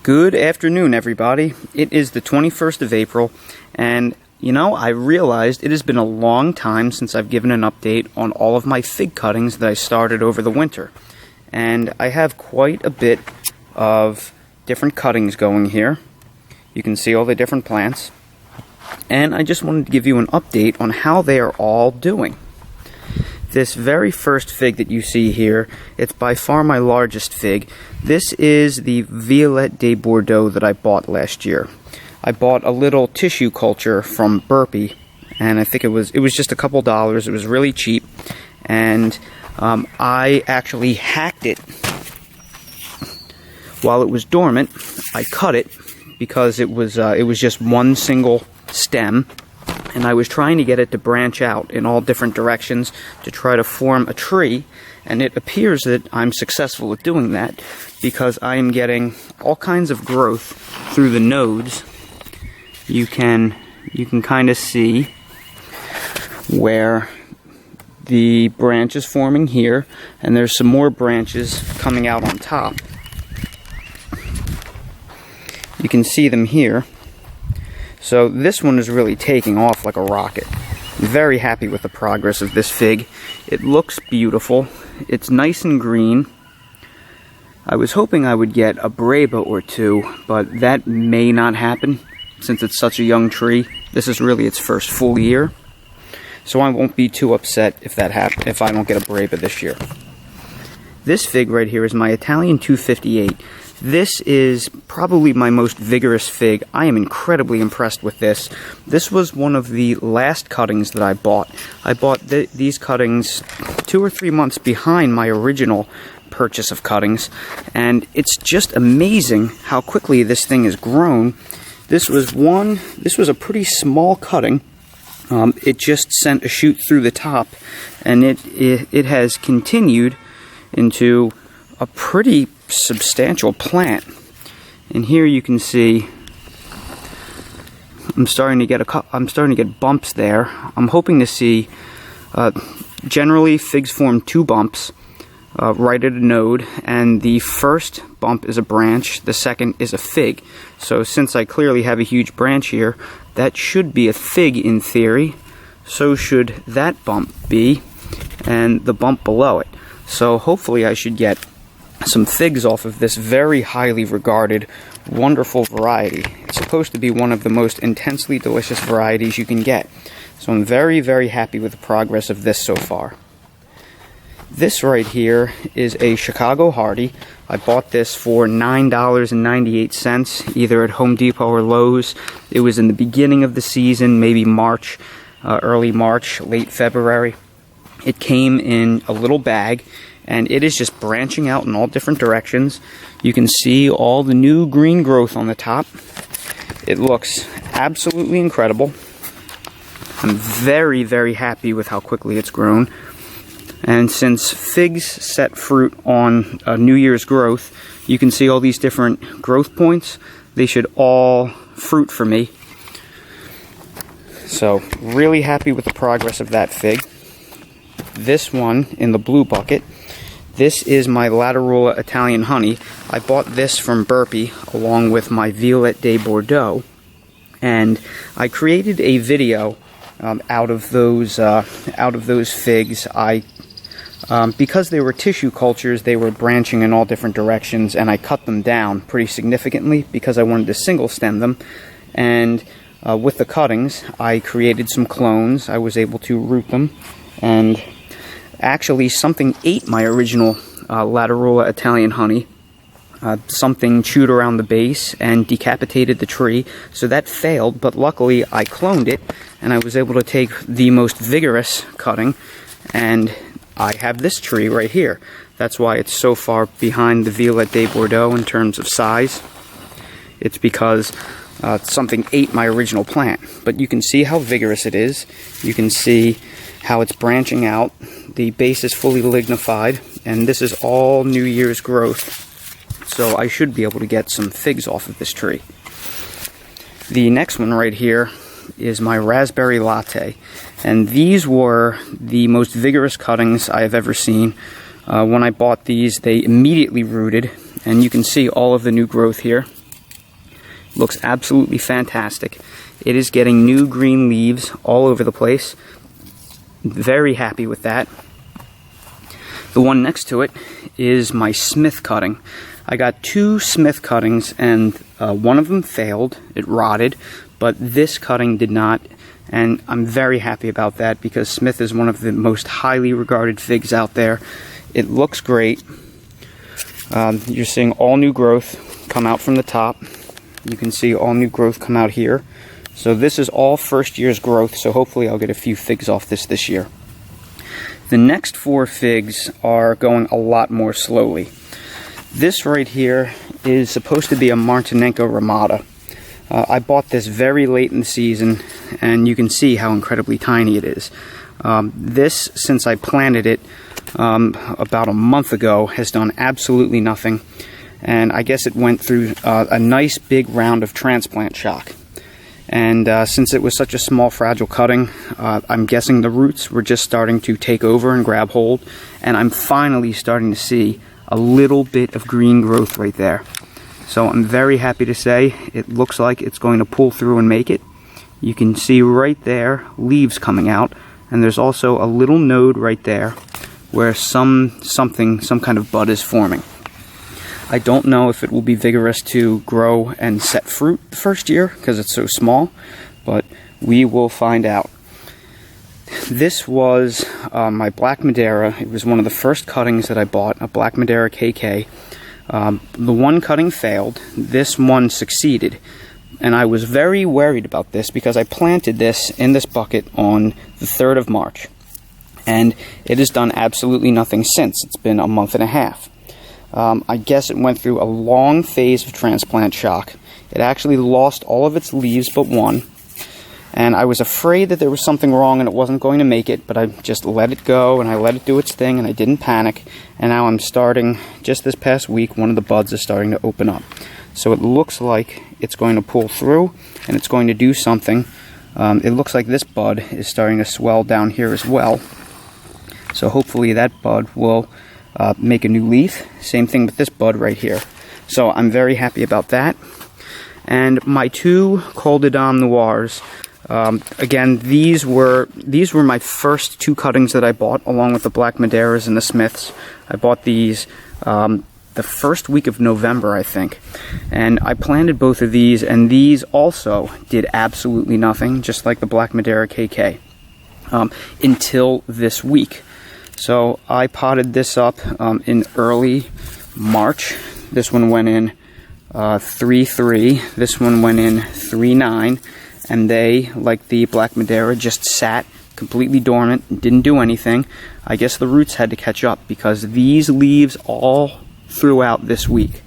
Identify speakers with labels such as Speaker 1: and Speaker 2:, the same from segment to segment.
Speaker 1: Good afternoon, everybody. It is the 21st of April, and you know, I realized it has been a long time since I've given an update on all of my fig cuttings that I started over the winter. And I have quite a bit of different cuttings going here. You can see all the different plants. And I just wanted to give you an update on how they are all doing. This very first fig that you see here, it's by far my largest fig. This is the Violette de Bordeaux that I bought last year. I bought a little tissue culture from Burpee, and I think it was just a couple dollars. It was really cheap, and I actually hacked it while it was dormant. I cut it because it was just one single stem, and I was trying to get it to branch out in all different directions to try to form a tree, and it appears that I'm successful at doing that because I am getting all kinds of growth through the nodes. You can kind of see where the branch is forming here, and there's some more branches coming out on top. You can see them here. So this one is really taking off like a rocket. I'm very happy with the progress of this fig. It looks beautiful. It's nice and green. I was hoping I would get a breba or two, but that may not happen since it's such a young tree. This is really its first full year. So I won't be too upset if I don't get a breba this year. This fig right here is my Italian 258. This is probably my most vigorous fig. I am incredibly impressed with this. This was one of the last cuttings that I bought. I bought these cuttings 2 or 3 months behind my original purchase of cuttings, and it's just amazing how quickly this thing has grown. This was a pretty small cutting. It just sent a shoot through the top, and it has continued into a pretty substantial plant. And here you can see I'm starting to get bumps there. I'm hoping to see generally figs form 2 bumps right at a node, and the first bump is a branch, the second is a fig. So since I clearly have a huge branch here, that should be a fig in theory. So should that bump be, and the bump below it. So hopefully I should get some figs off of this very highly regarded, wonderful variety. It's supposed to be one of the most intensely delicious varieties you can get. So I'm very, very happy with the progress of this so far. This right here is a Chicago Hardy. I bought this for $9.98, either at Home Depot or Lowe's. It was in the beginning of the season, maybe March, early March, late February. It came in a little bag, and it is just branching out in all different directions. You can see all the new green growth on the top. It looks absolutely incredible. I'm very, very happy with how quickly it's grown. And since figs set fruit on New Year's growth, you can see all these different growth points. They should all fruit for me. So, really happy with the progress of that fig. This one in the blue bucket, this is my Lattarula Italian honey. I bought this from Burpee along with my Violette de Bordeaux, and I created a video out of those figs. Because they were tissue cultures, they were branching in all different directions, and I cut them down pretty significantly because I wanted to single stem them. And with the cuttings, I created some clones. I was able to root them, and actually something ate my original Lattarula Italian honey. Something chewed around the base and decapitated the tree, so that failed, but luckily I cloned it, and I was able to take the most vigorous cutting, and I have this tree right here. That's why it's so far behind the Violette de Bordeaux in terms of size. It's because something ate my original plant. But you can see how vigorous it is. You can see how it's branching out. The base is fully lignified, and this is all New Year's growth. So I should be able to get some figs off of this tree. The next one right here is my Raspberry Latte, and these were the most vigorous cuttings I have ever seen. When I bought these, they immediately rooted, and you can see all of the new growth here. Looks absolutely fantastic. It is getting new green leaves all over the place. Very happy with that. The one next to it is my Smith cutting. I got 2 Smith cuttings, and one of them failed. It rotted, but this cutting did not, and I'm very happy about that because Smith is one of the most highly regarded figs out there. It looks great. You're seeing all new growth come out from the top. You can see all new growth come out here. So this is all first year's growth, so hopefully I'll get a few figs off this year. The next 4 figs are going a lot more slowly. This right here is supposed to be a Martinenca Rimada. I bought this very late in the season, and you can see how incredibly tiny it is. This, since I planted it about a month ago, has done absolutely nothing, and I guess it went through a nice big round of transplant shock. And since it was such a small, fragile cutting, I'm guessing the roots were just starting to take over and grab hold, and I'm finally starting to see a little bit of green growth right there. So I'm very happy to say it looks like it's going to pull through and make it. You can see right there leaves coming out, and there's also a little node right there where some kind of bud is forming. I don't know if it will be vigorous to grow and set fruit the first year because it's so small, but we will find out. This was my Black Madera. It was one of the first cuttings that I bought, a Black Madera KK. The one cutting failed. This one succeeded. And I was very worried about this because I planted this in this bucket on the 3rd of March. And it has done absolutely nothing since. It's been a month and a half. I guess it went through a long phase of transplant shock. It actually lost all of its leaves but one. And I was afraid that there was something wrong and it wasn't going to make it, but I just let it go and I let it do its thing and I didn't panic. And now I'm starting, just this past week, one of the buds is starting to open up. So it looks like it's going to pull through and it's going to do something. It looks like this bud is starting to swell down here as well. So hopefully that bud will make a new leaf. Same thing with this bud right here. So I'm very happy about that. And my 2 Col de Dame Noirs, again, these were my first 2 cuttings that I bought, along with the Black Maderas and the Smiths. I bought these the first week of November, I think. And I planted both of these, and these also did absolutely nothing, just like the Black Madera KK, until this week. So I potted this up in early March. This one went in 3.3. This one went in 3.9. And they, like the Black Madera, just sat completely dormant and didn't do anything. I guess the roots had to catch up because these leaves all threw out this week.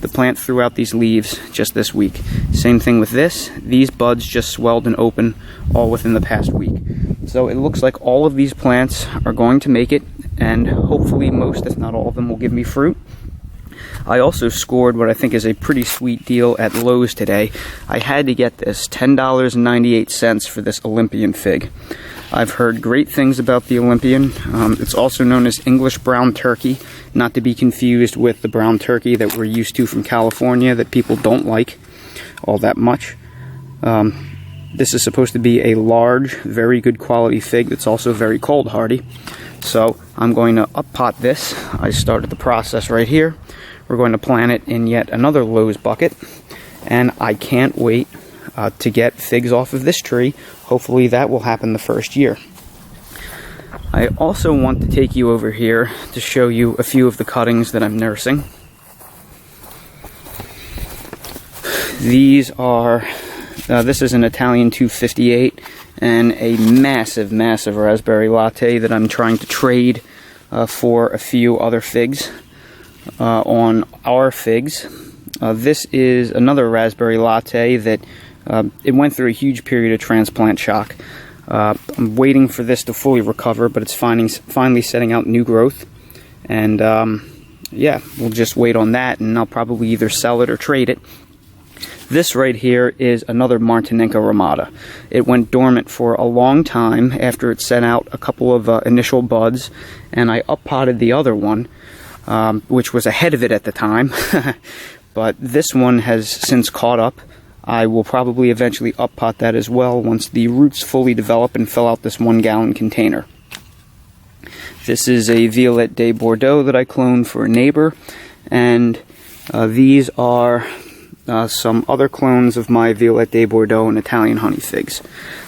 Speaker 1: The plant threw out these leaves just this week. Same thing with this. These buds just swelled and opened all within the past week. So it looks like all of these plants are going to make it, and hopefully most, if not all of them, will give me fruit. I also scored what I think is a pretty sweet deal at Lowe's today. I had to get this, $10.98 for this Olympian fig. I've heard great things about the Olympian. It's also known as English brown turkey, not to be confused with the brown turkey that we're used to from California that people don't like all that much. This is supposed to be a large, very good quality fig that's also very cold hardy. So I'm going to up pot this. I started the process right here. We're going to plant it in yet another Lowe's bucket, and I can't wait to get figs off of this tree. Hopefully that will happen the first year. I also want to take you over here to show you a few of the cuttings that I'm nursing. These are, this is an Italian 258 and a massive, massive raspberry latte that I'm trying to trade for a few other figs. On our figs. This is another raspberry latte that it went through a huge period of transplant shock. I'm waiting for this to fully recover, but it's finally setting out new growth. And yeah, we'll just wait on that, and I'll probably either sell it or trade it. This right here is another Martinenca Rimada. It went dormant for a long time after it sent out a couple of initial buds, and I up-potted the other one, which was ahead of it at the time. but this one has since caught up. I will probably eventually up-pot that as well once the roots fully develop and fill out this 1-gallon container. This is a Violette de Bordeaux that I cloned for a neighbor, and these are some other clones of my Violette de Bordeaux and Italian honey figs.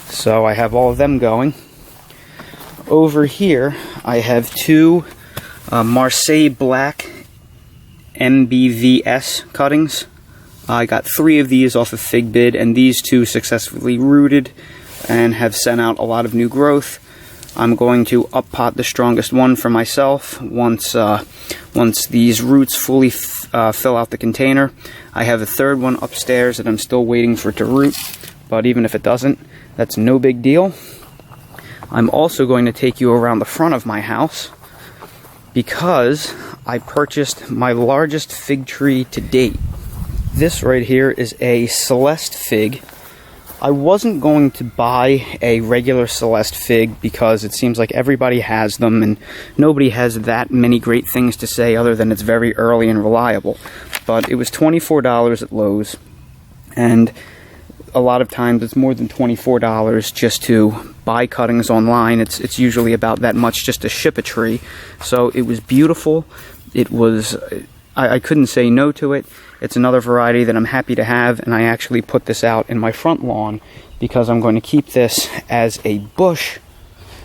Speaker 1: So I have all of them going. Over here I have two Marseilles Black MBVS cuttings. I got 3 of these off of FigBid, and these 2 successfully rooted and have sent out a lot of new growth. I'm going to up-pot the strongest one for myself once these roots fully fill out the container. I have a 3rd one upstairs that I'm still waiting for it to root, but even if it doesn't, that's no big deal. I'm also going to take you around the front of my house because I purchased my largest fig tree to date. This right here is a Celeste fig. I wasn't going to buy a regular Celeste fig because it seems like everybody has them and nobody has that many great things to say other than it's very early and reliable. But it was $24 at Lowe's, and a lot of times it's more than $24 just to buy cuttings online. It's usually about that much just to ship a tree. So it was beautiful. It was, I couldn't say no to it. It's another variety that I'm happy to have, and I actually put this out in my front lawn because I'm going to keep this as a bush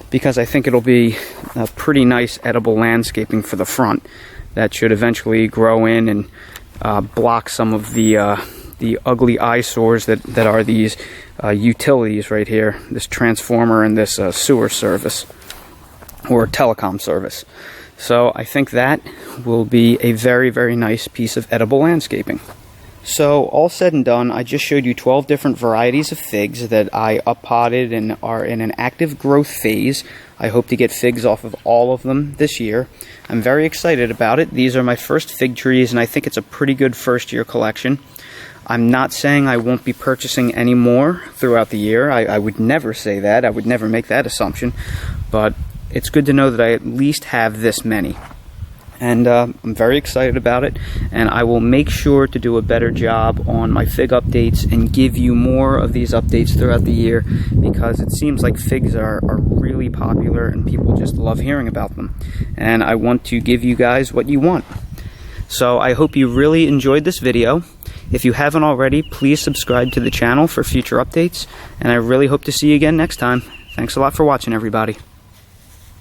Speaker 1: because I think it'll be a pretty nice edible landscaping for the front that should eventually grow in and block some of the ugly eyesores that are these utilities right here, this transformer and this sewer service or telecom service. So I think that will be a very, very nice piece of edible landscaping. So all said and done, I just showed you 12 different varieties of figs that I up-potted and are in an active growth phase. I hope to get figs off of all of them this year. I'm very excited about it. These are my first fig trees, and I think it's a pretty good first-year collection. I'm not saying I won't be purchasing any more throughout the year. I would never say that. I would never make that assumption. But it's good to know that I at least have this many. And I'm very excited about it. And I will make sure to do a better job on my fig updates and give you more of these updates throughout the year because it seems like figs are really popular and people just love hearing about them. And I want to give you guys what you want. So I hope you really enjoyed this video. If you haven't already, please subscribe to the channel for future updates, and I really hope to see you again next time. Thanks a lot for watching, everybody.